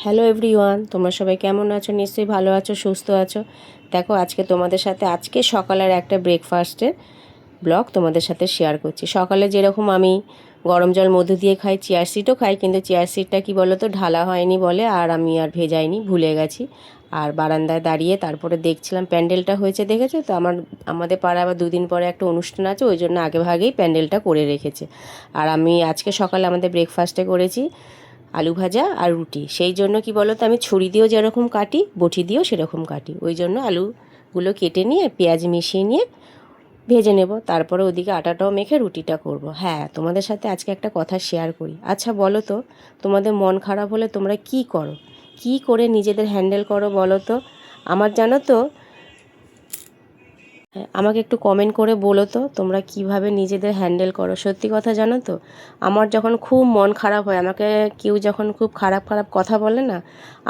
Hello everyone, তোমরা সবাই কেমন আছো? নিশ্চয়ই ভালো আছো, সুস্থ আছো। দেখো, আজকে তোমাদের সাথে সকালের একটা ব্রেকফাস্টের ব্লগ তোমাদের সাথে শেয়ার করছি। সকালে যেরকম আমি গরম জল মধু দিয়ে খাই, চিয়ার সিডও খাই, কিন্তু চিয়ার সিডটা কী বলো তো, ঢালা হয়নি বলে আর আমি আর ভেজাইনি, ভুলে গেছি। আর বারান্দায় দাঁড়িয়ে তারপরে দেখছিলাম প্যান্ডেলটা হয়েছে, দেখেছো তো? আমাদের পাড়ায় আবার দুদিন পরে একটা অনুষ্ঠান আছে, ওই জন্য আগে ভাগেই প্যান্ডেলটা করে রেখেছে। আর আমি আজকে সকালে আমাদের ব্রেকফাস্টে করেছি আলু ভাজা আর রুটি। সেই জন্য কি বলো তো, আমি ছুরি দিয়েও যেরকম কাটি, বটি দিয়েও সেরকম কাটি। ওই জন্য আলুগুলো কেটে নিয়ে পেঁয়াজ মিশিয়ে নিয়ে ভেজে নেব, তারপরে ওদিকে আটাটাও মেখে রুটিটা করব। হ্যাঁ, তোমাদের সাথে আজকে একটা কথা শেয়ার করি। আচ্ছা বলো তো, তোমাদের মন খারাপ হলে তোমরা কি করো? কি করে নিজেদের হ্যান্ডেল করো বলো তো? আমার জানো তো, আমাকে একটু কমেন্ট করে বলো তো, তোমরা কিভাবে নিজেদের হ্যান্ডেল করো। সত্যি কথা, জানো তো, আমার যখন খুব মন খারাপ হয়, আমাকে কেউ যখন খুব খারাপ খারাপ কথা বলে না,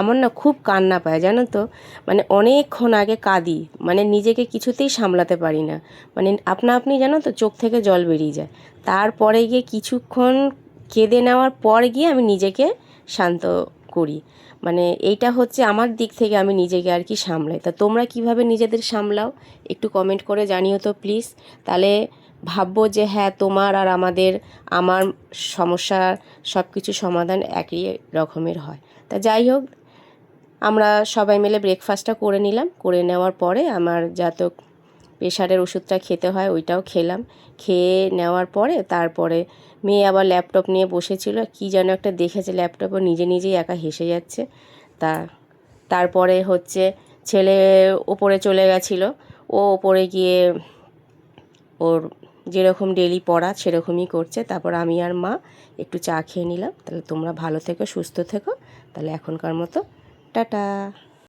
আমার না খুব কান্না পায়, জানো তো। মানে অনেকক্ষণ আগে কাঁদি, মানে নিজেকে কিছুতেই সামলাতে পারি না। মানে আপনা আপনি জানো তো চোখ থেকে জল বেরিয়ে যায়। তারপরে গিয়ে কিছুক্ষণ কেঁদে নেওয়ার পর গিয়ে আমি নিজেকে শান্ত করি। মানে এইটা হচ্ছে আমার দিক থেকে আমি নিজেকে আর কি সামলাই। তা তোমরা কিভাবে নিজেদের সামলাও একটু কমেন্ট করে জানিও তো প্লিজ। তাহলে ভাববো যে হ্যাঁ, তোমার আর আমার সমস্যার সব কিছু সমাধান একই রকমের হয়। তা যাই হোক, আমরা সবাই মিলে ব্রেকফাস্টটা করে নিলাম। করে নেওয়ার পরে আমার যা তো প্রেশারের ওষুধটা খেতে হয়, ওইটাও খেলাম। খেয়ে নেওয়ার পরে তারপরে মেয়ে আবার ল্যাপটপ নিয়ে বসেছিল, কী যেন একটা দেখেছে ল্যাপটপে, নিজে নিজেই একা হেসে যাচ্ছে। তা তারপরে হচ্ছে ছেলে ওপরে চলে গেছিলো। ও ওপরে গিয়ে ওর যেরকম ডেলি পড়া সেরকমই করছে। তারপর আমি আর মা একটু চা খেয়ে নিলাম। তাহলে তোমরা ভালো থেকো, সুস্থ থেকো। তাহলে এখনকার মতো টাটা।